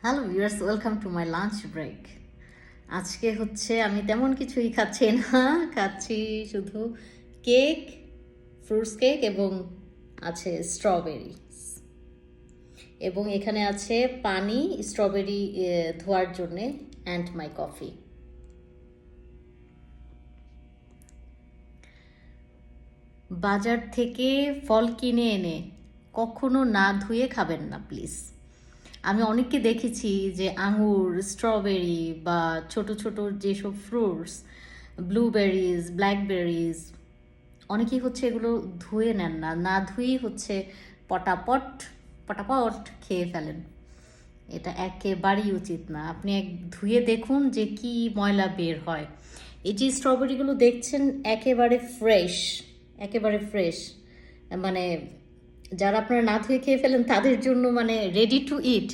Hello viewers, welcome to my lunch break. আজকে হচ্ছে আমি তেমন কিছুই খাচ্ছি না, খাচ্ছি শুধু কেক, ফ্রুটস কেক এবং আছে স্ট্রবেরি, এবং এখানে আছে পানি স্ট্রবেরি ধোয়ার জন্যে, অ্যান্ড মাই কফি। বাজার থেকে ফল কিনে এনে কখনো না ধুয়ে খাবেন না প্লিজ। আমি অনেককে দেখেছি যে আঙুর, স্ট্রবেরি বা ছোট ছোট যেসব ফ্রুটস, ব্লুবেরিজ, ব্ল্যাকবেরিজ, অনেকেই হচ্ছে এগুলো ধুয়ে নেন না, না ধুয়েই হচ্ছে পটাপট পটাপট খেয়ে ফেলেন। এটা একেবারেই উচিত না। আপনি ধুয়ে দেখুন যে কি ময়লা বের হয়। এই যে স্ট্রবেরিগুলো দেখছেন একেবারে ফ্রেশ, একেবারে ফ্রেশ, মানে যারা আপনারা না ধুয়ে খেয়ে ফেলেন তাদের জন্য মানে রেডি টু ইট,